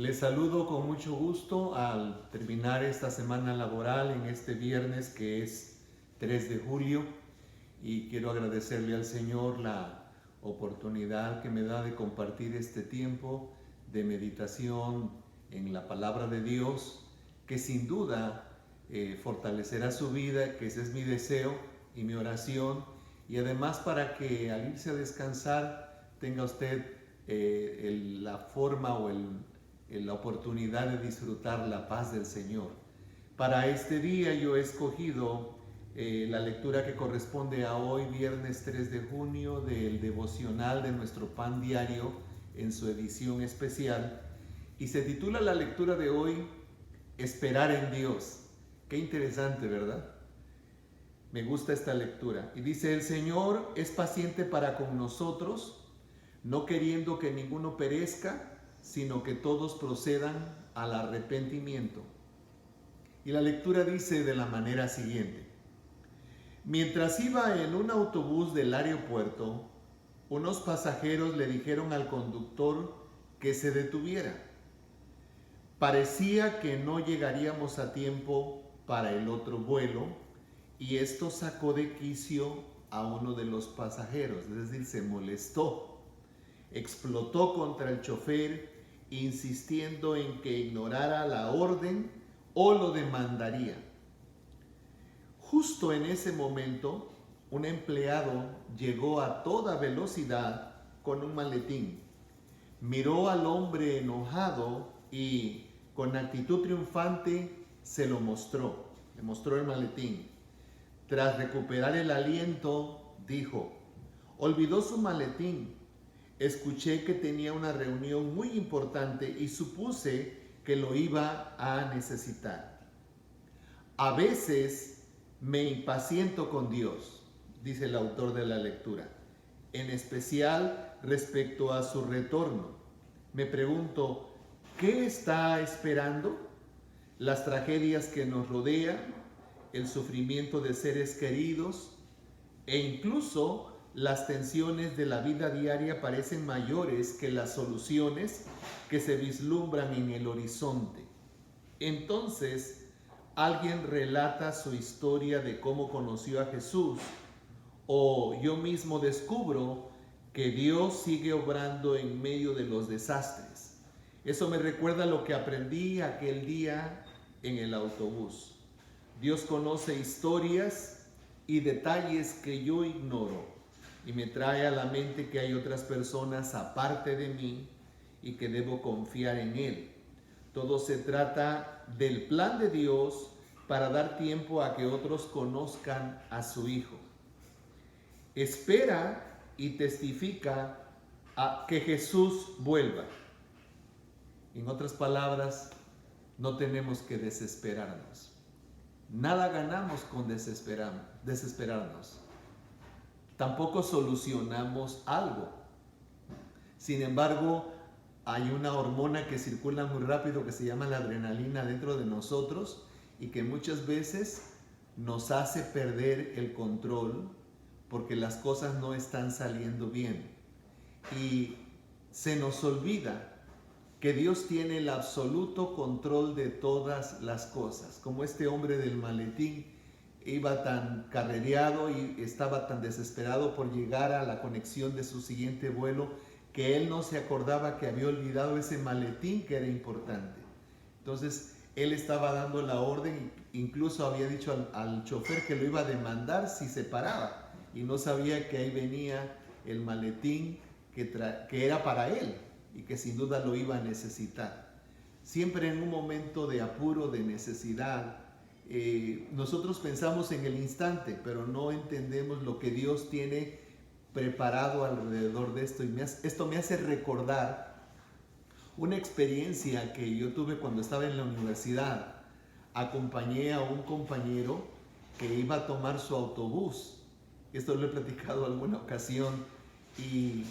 Les saludo con mucho gusto al terminar esta semana laboral en este viernes que es 3 de julio y quiero agradecerle al Señor la oportunidad que me da de compartir este tiempo de meditación en la palabra de Dios que sin duda fortalecerá su vida, que ese es mi deseo y mi oración, y además para que al irse a descansar tenga usted la forma o la oportunidad de disfrutar la paz del Señor. Para este día yo he escogido la lectura que corresponde a hoy, viernes 3 de junio, del devocional de nuestro pan diario en su edición especial, y se titula la lectura de hoy Esperar en Dios. Qué interesante, ¿verdad? Me gusta esta lectura. Y dice: el Señor es paciente para con nosotros, no queriendo que ninguno perezca, sino que todos procedan al arrepentimiento. Y la lectura dice de la manera siguiente: mientras iba en un autobús del aeropuerto, unos pasajeros le dijeron al conductor que se detuviera. Parecía que no llegaríamos a tiempo para el otro vuelo y esto sacó de quicio a uno de los pasajeros, es decir, se molestó. Explotó contra el chofer, insistiendo en que ignorara la orden o lo demandaría. Justo en ese momento, un empleado llegó a toda velocidad con un maletín. Miró al hombre enojado y con actitud triunfante se lo mostró. Le mostró el maletín. Tras recuperar el aliento, dijo: olvidó su maletín. Escuché que tenía una reunión muy importante y supuse que lo iba a necesitar. A veces me impaciento con Dios, dice el autor de la lectura, en especial respecto a su retorno. Me pregunto, ¿qué está esperando? Las tragedias que nos rodean, el sufrimiento de seres queridos e incluso las tensiones de la vida diaria parecen mayores que las soluciones que se vislumbran en el horizonte. Entonces, alguien relata su historia de cómo conoció a Jesús, o yo mismo descubro que Dios sigue obrando en medio de los desastres. Eso me recuerda lo que aprendí aquel día en el autobús. Dios conoce historias y detalles que yo ignoro y me trae a la mente que hay otras personas aparte de mí y que debo confiar en Él. Todo se trata del plan de Dios para dar tiempo a que otros conozcan a su Hijo. Espera y testifica a que Jesús vuelva. En otras palabras, no tenemos que desesperarnos. Nada ganamos con desesperarnos. Tampoco solucionamos algo. Sin embargo, hay una hormona que circula muy rápido que se llama la adrenalina dentro de nosotros y que muchas veces nos hace perder el control porque las cosas no están saliendo bien. Y se nos olvida que Dios tiene el absoluto control de todas las cosas. Como este hombre del maletín iba tan carrereado y estaba tan desesperado por llegar a la conexión de su siguiente vuelo que él no se acordaba que había olvidado ese maletín que era importante. Entonces él estaba dando la orden, incluso había dicho al chofer que lo iba a demandar si se paraba y no sabía que ahí venía el maletín que era para él y que sin duda lo iba a necesitar. Siempre en un momento de apuro, de necesidad, nosotros pensamos en el instante, pero no entendemos lo que Dios tiene preparado alrededor de esto. Y esto me hace recordar una experiencia que yo tuve cuando estaba en la universidad. Acompañé a un compañero que iba a tomar su autobús. Esto lo he platicado alguna ocasión. Y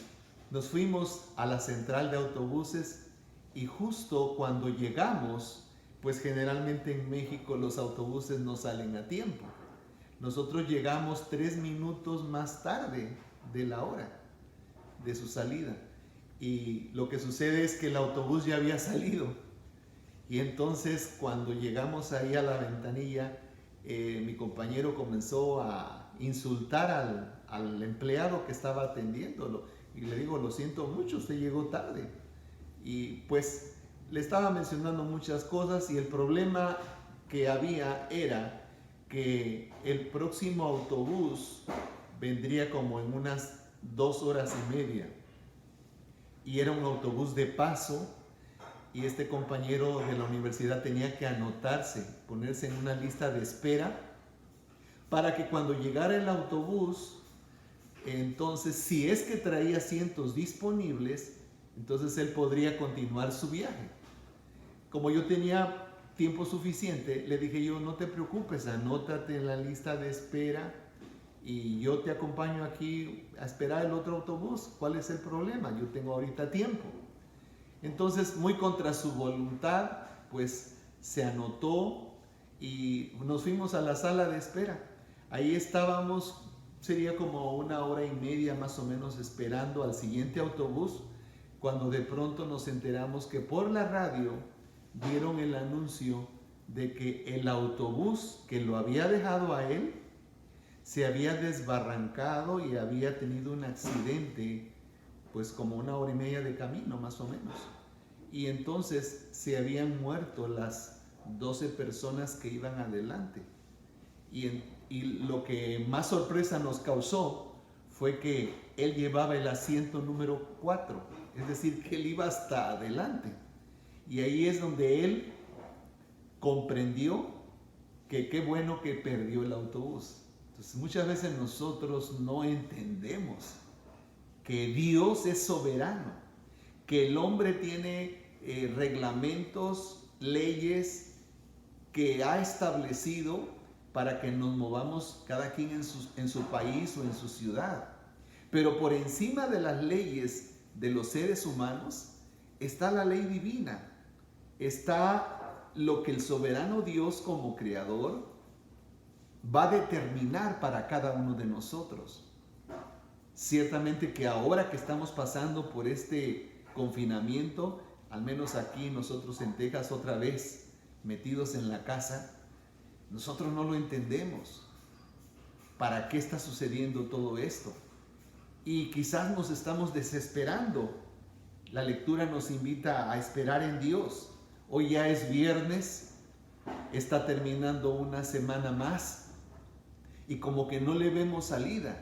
nos fuimos a la central de autobuses y justo cuando llegamos, pues generalmente en México los autobuses no salen a tiempo. Nosotros llegamos 3 minutos más tarde de la hora de su salida. y lo que sucede es que el autobús ya había salido. Y entonces cuando llegamos ahí a la ventanilla, mi compañero comenzó a insultar al empleado que estaba atendiéndolo. Y le digo, lo siento mucho, usted llegó tarde. Y pues le estaba mencionando muchas cosas y el problema que había era que el próximo autobús vendría como en unas 2 horas y media. Y era un autobús de paso y este compañero de la universidad tenía que anotarse, ponerse en una lista de espera para que cuando llegara el autobús, entonces si es que traía asientos disponibles, entonces él podría continuar su viaje. Como yo tenía tiempo suficiente, le dije yo, no te preocupes, anótate en la lista de espera y yo te acompaño aquí a esperar el otro autobús. ¿Cuál es el problema? Yo tengo ahorita tiempo. Entonces, muy contra su voluntad, pues se anotó y nos fuimos a la sala de espera. Ahí estábamos, sería como 1 hora y media más o menos esperando al siguiente autobús, cuando de pronto nos enteramos que por la radio dieron el anuncio de que el autobús que lo había dejado a él se había desbarrancado y había tenido un accidente, pues como 1 hora y media de camino más o menos. Y entonces se habían muerto las 12 personas que iban adelante. Y lo que más sorpresa nos causó fue que él llevaba el asiento número 4, es decir, que él iba hasta adelante. Y ahí es donde él comprendió que qué bueno que perdió el autobús. Entonces muchas veces nosotros no entendemos que Dios es soberano, que el hombre tiene reglamentos, leyes que ha establecido para que nos movamos cada quien en su país o en su ciudad. Pero por encima de las leyes de los seres humanos está la ley divina, está lo que el soberano Dios como creador va a determinar para cada uno de nosotros. Ciertamente que ahora que estamos pasando por este confinamiento, al menos aquí nosotros en Texas otra vez metidos en la casa, nosotros no lo entendemos. ¿Para qué está sucediendo todo esto? Y quizás nos estamos desesperando. La lectura nos invita a esperar en Dios. Hoy ya es viernes, está terminando una semana más y como que no le vemos salida,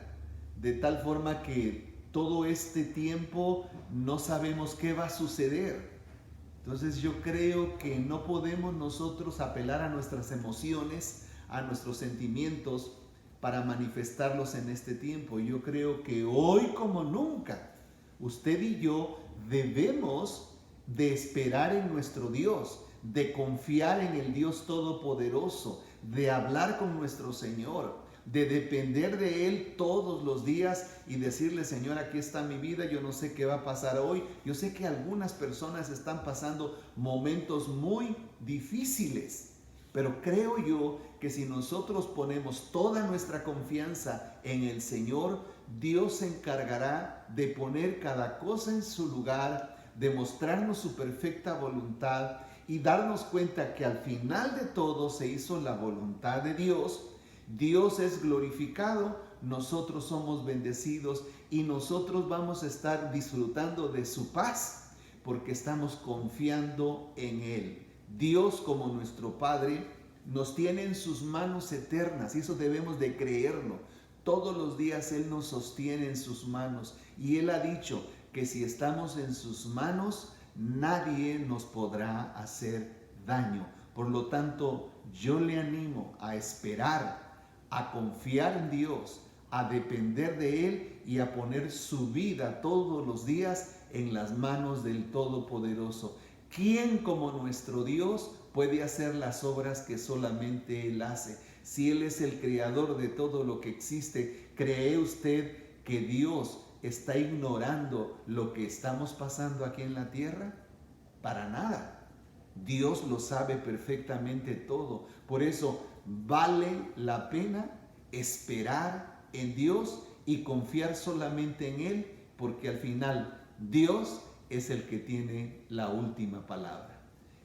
de tal forma que todo este tiempo no sabemos qué va a suceder. Entonces yo creo que no podemos nosotros apelar a nuestras emociones, a nuestros sentimientos para manifestarlos en este tiempo. Yo creo que hoy como nunca, usted y yo debemos de esperar en nuestro Dios, de confiar en el Dios Todopoderoso, de hablar con nuestro Señor, de depender de Él todos los días y decirle, Señor, aquí está mi vida, yo no sé qué va a pasar hoy. Yo sé que algunas personas están pasando momentos muy difíciles, pero creo yo que si nosotros ponemos toda nuestra confianza en el Señor, Dios se encargará de poner cada cosa en su lugar, de mostrarnos su perfecta voluntad y darnos cuenta que al final de todo se hizo la voluntad de Dios. Dios es glorificado, nosotros somos bendecidos y nosotros vamos a estar disfrutando de su paz porque estamos confiando en Él. Dios, como nuestro Padre, nos tiene en sus manos eternas y eso debemos de creerlo. Todos los días Él nos sostiene en sus manos y Él ha dicho que si estamos en sus manos, nadie nos podrá hacer daño. Por lo tanto, yo le animo a esperar, a confiar en Dios, a depender de Él y a poner su vida todos los días en las manos del Todopoderoso. ¿Quién como nuestro Dios puede hacer las obras que solamente Él hace? Si Él es el creador de todo lo que existe, ¿cree usted que Dios está ignorando lo que estamos pasando aquí en la tierra? Para nada. Dios lo sabe perfectamente todo. Por eso vale la pena esperar en Dios y confiar solamente en Él, porque al final Dios es el que tiene la última palabra.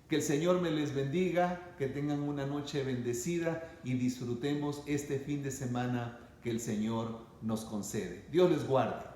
Que el Señor me les bendiga, que tengan una noche bendecida y disfrutemos este fin de semana que el Señor nos concede. Dios les guarde.